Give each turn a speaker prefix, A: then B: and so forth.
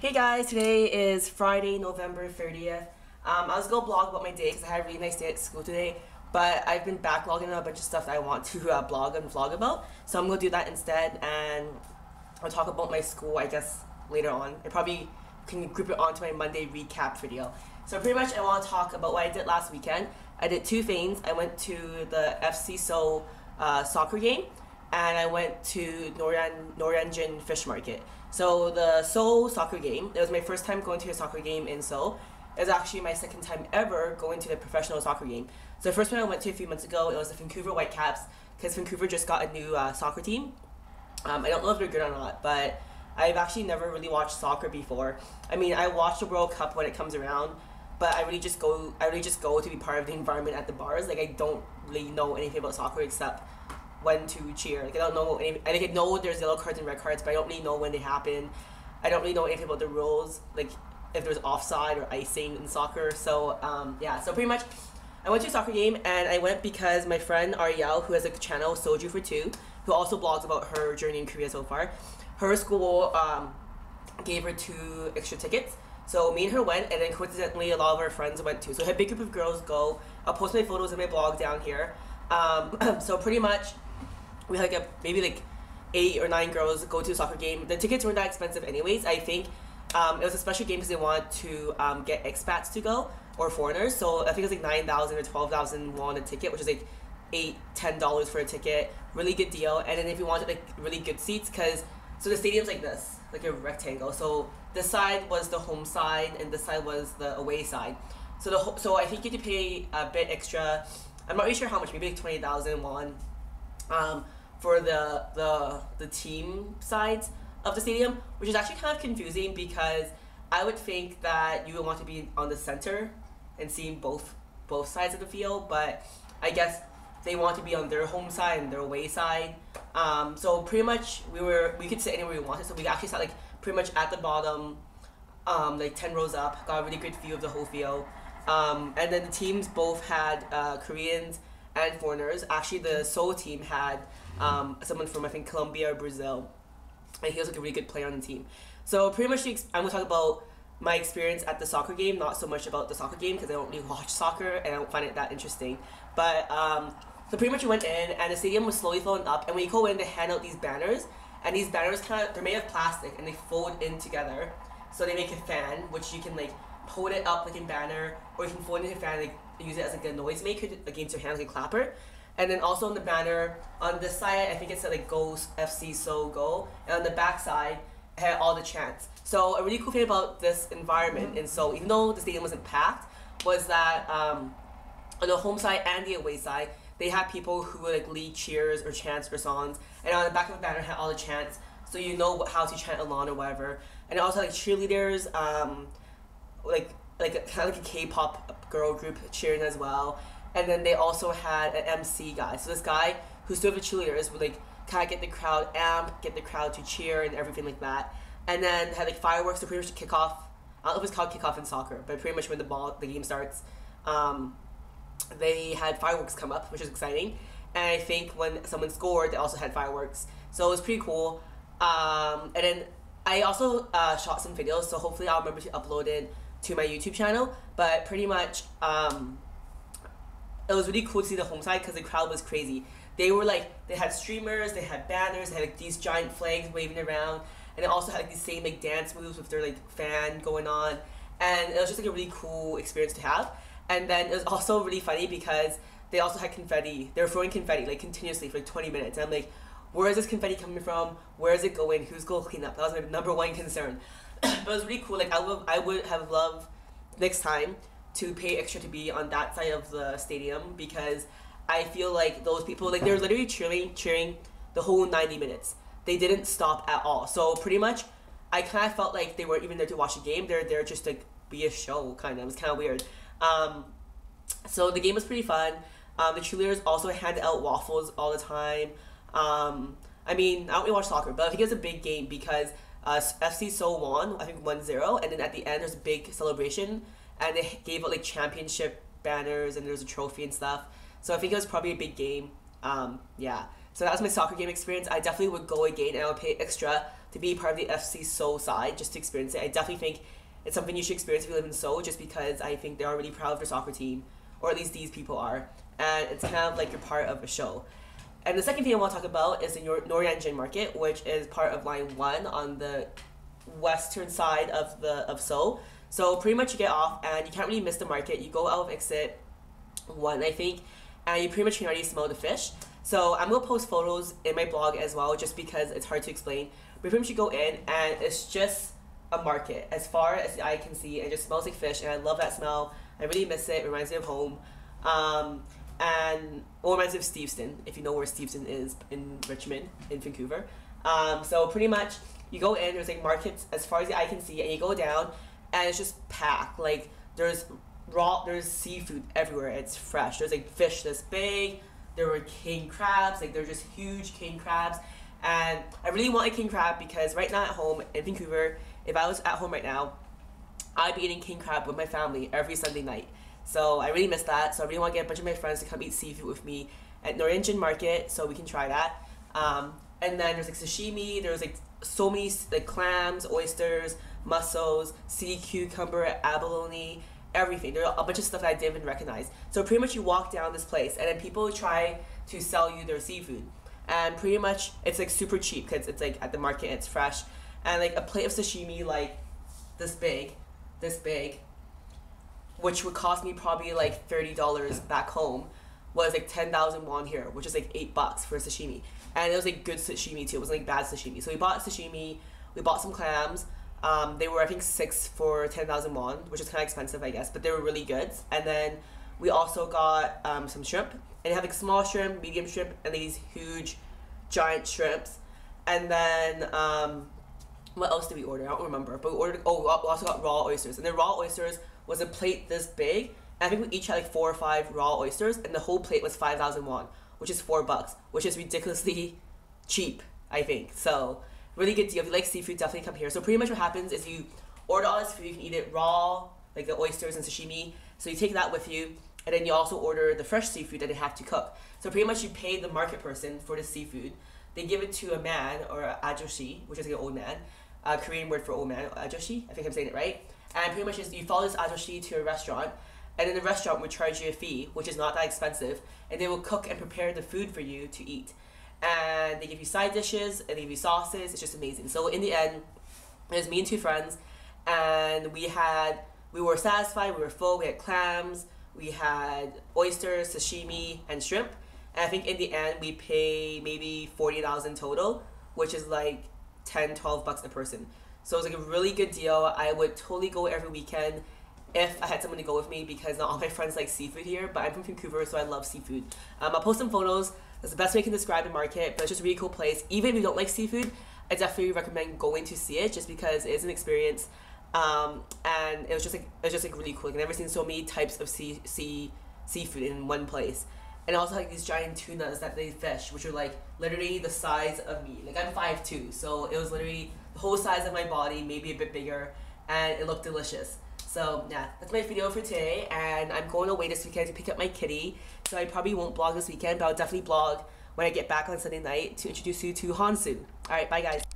A: Hey guys, today is Friday, November 30th. I was going to blog about my day because I had a really nice day at school today, but I've been backlogging a bunch of stuff that I want to blog and vlog about, so I'm going to do that instead, and I'll talk about my school, I guess, later on. I probably can group it onto my Monday recap video. So pretty much I want to talk about what I did last weekend. I did two things. I went to the FC Seoul soccer game, and I went to Noryangjin fish market. So the Seoul soccer game, it was my first time going to a soccer game in Seoul. It was actually my second time ever going to the professional soccer game. So the first one I went to a few months ago, it was the Vancouver Whitecaps, because Vancouver just got a new soccer team. I don't know if they're good or not, but I've actually never really watched soccer before. I mean, I watch the World Cup when it comes around, but I really just go to be part of the environment at the bars. Like, I don't really know anything about soccer except when to cheer. Like, I don't know any. I know there's yellow cards and red cards, but I don't really know when they happen. I don't really know anything about the rules, like if there's offside or icing in soccer. So yeah. So pretty much, I went to a soccer game, and I went because my friend Ariel, who has a channel Soju for Two, who also blogs about her journey in Korea so far, her school gave her 2 extra tickets. So me and her went, and then coincidentally a lot of our friends went too. So I had a big group of girls go. I'll post my photos in my blog down here. So pretty much, we had maybe 8 or 9 girls go to a soccer game. The tickets weren't that expensive anyways. I think it was a special game because they wanted to get expats to go, or foreigners. So I think it was 9,000 or 12,000 won a ticket, which is $8-10 for a ticket. Really good deal. And then if you wanted really good seats, so the stadium's like this, like a rectangle. So this side was the home side, and this side was the away side. So I think you had to pay a bit extra. I'm not really sure how much, maybe 20,000 won. For the team sides of the stadium, which is actually kind of confusing because I would think that you would want to be on the center and seeing both sides of the field, but I guess they want to be on their home side and their away side. So pretty much we could sit anywhere we wanted. So we actually sat pretty much at the bottom, 10 rows up, got a really good view of the whole field. And then the teams both had Koreans and foreigners. Actually, the Seoul team had someone from, I think, Colombia or Brazil, and he was a really good player on the team. So pretty much I'm going to talk about my experience at the soccer game, not so much about the soccer game because I don't really watch soccer and I don't find it that interesting. But so pretty much we went in, and the stadium was slowly filling up, and when you go in, they hand out these banners, and these banners they're made of plastic and they fold in together, so they make a fan, which you can hold it up like a banner, or you can fold it into a fan and use it as a noisemaker against your hand, like a clapper. And then also on the banner, on this side, I think it said Go FC Seoul Go, and on the back side, it had all the chants. So a really cool thing about this environment in Seoul, even though the stadium wasn't packed, was that on the home side and the away side, they had people who would lead cheers or chants or songs, and on the back of the banner had all the chants, so you know how to chant along or whatever. And it also had cheerleaders, kind of a K-pop girl group cheering as well. And then they also had an MC guy. So this guy who stood with cheerleaders would kind of get the crowd amped, get the crowd to cheer and everything like that. And then had fireworks to pretty much kick off. I don't know if it's called kickoff in soccer, but pretty much when the game starts, they had fireworks come up, which is exciting. And I think when someone scored, they also had fireworks. So it was pretty cool. And then I also shot some videos, so hopefully I'll remember to upload it to my YouTube channel. But pretty much, it was really cool to see the home side because the crowd was crazy. They were they had streamers, they had banners, they had these giant flags waving around, and they also had these same dance moves with their fan going on, and it was just a really cool experience to have. And then it was also really funny because they also had confetti. They were throwing confetti continuously for 20 minutes, and I'm where is this confetti coming from? Where is it going? Who's going to clean up? That was my number one concern. But it was really cool. I would have loved next time to pay extra to be on that side of the stadium, because I feel those people, they're literally cheering the whole 90 minutes. They didn't stop at all. So pretty much, I kind of felt like they weren't even there to watch the game. They're there just to be a show, kind of. It was kind of weird. So the game was pretty fun. The cheerleaders also handed out waffles all the time. I mean, I don't really watch soccer, but I think it was a big game because FC Seoul won, I think 1-0, and then at the end there's a big celebration, and they gave out championship banners, and there was a trophy and stuff. So I think it was probably a big game. Yeah. So that was my soccer game experience. I definitely would go again, and I would pay extra to be part of the FC Seoul side just to experience it. I definitely think it's something you should experience if you live in Seoul, just because I think they are really proud of their soccer team, or at least these people are, and it's kind of like you're part of a show. And the second thing I want to talk about is the Noryangjin market, which is part of line 1 on the western side of Seoul. So pretty much you get off and you can't really miss the market. You go out of exit 1, I think, and you pretty much can already smell the fish. So I'm going to post photos in my blog as well, just because it's hard to explain. But pretty much you go in and it's just a market as far as the eye can see. It just smells like fish, and I love that smell. I really miss it. It reminds me of home. And it reminds me of Steveston, if you know where Steveston is in Richmond, in Vancouver. So pretty much you go in, there's like markets as far as the eye can see, and you go down and it's just packed. Like there's seafood everywhere. It's fresh. There's like fish this big. There were king crabs. Like they're just huge king crabs. And I really want a king crab because right now at home in Vancouver, if I was at home right now, I'd be eating king crab with my family every Sunday night. So I really miss that. So I really want to get a bunch of my friends to come eat seafood with me at Noryangjin Market so we can try that. And then there's like sashimi. There's like so many like clams, oysters, mussels, sea cucumber, abalone, everything. There's a bunch of stuff that I didn't even recognize. So pretty much you walk down this place and then people try to sell you their seafood. And pretty much it's like super cheap because it's like at the market and it's fresh. And like a plate of sashimi like this big, which would cost me probably like $30 back home, was like 10,000 won here, which is like $8 for a sashimi. And it was like good sashimi too. It wasn't like bad sashimi. So we bought sashimi, we bought some clams. They were I think 6 for 10,000 won, which is kind of expensive I guess, but they were really good. And then we also got some shrimp, and they have like small shrimp, medium shrimp, and these huge giant shrimps. And then what else did we order? I don't remember, but we also got raw oysters, and the raw oysters was a plate this big, and I think we each had like 4 or 5 raw oysters, and the whole plate was 5,000 won, which is $4, which is ridiculously cheap, I think. So really good deal. If you like seafood, definitely come here. So pretty much what happens is you order all this food, you can eat it raw, like the oysters and sashimi, so you take that with you, and then you also order the fresh seafood that they have to cook. So pretty much you pay the market person for the seafood. They give it to a man, or a ajoshi, which is like an old man, Korean word for old man, ajoshi, I think I'm saying it right. And pretty much is you follow this ajoshi to a restaurant, and then the restaurant will charge you a fee, which is not that expensive, and they will cook and prepare the food for you to eat. And they give you side dishes, and they give you sauces. It's just amazing. So in the end, it was me and 2 friends, and we were satisfied, we were full, we had clams, we had oysters, sashimi, and shrimp. And I think in the end, we pay maybe 40,000 total, which is like $10-12 a person. So it was like a really good deal. I would totally go every weekend if I had someone to go with me, because not all my friends like seafood here, but I'm from Vancouver, so I love seafood. I'll post some photos. That's the best way I can describe the market, but it's just a really cool place. Even if you don't like seafood, I definitely recommend going to see it, just because it is an experience. And it was just like really cool. Like, I've never seen so many types of seafood in one place. And also like these giant tunas that they fish, which are like literally the size of me. Like I'm 5'2", so it was literally the whole size of my body, maybe a bit bigger, and it looked delicious. So yeah, that's my video for today, and I'm going away this weekend to pick up my kitty, so I probably won't blog this weekend, but I'll definitely blog when I get back on Sunday night to introduce you to Hansu. Alright, bye guys.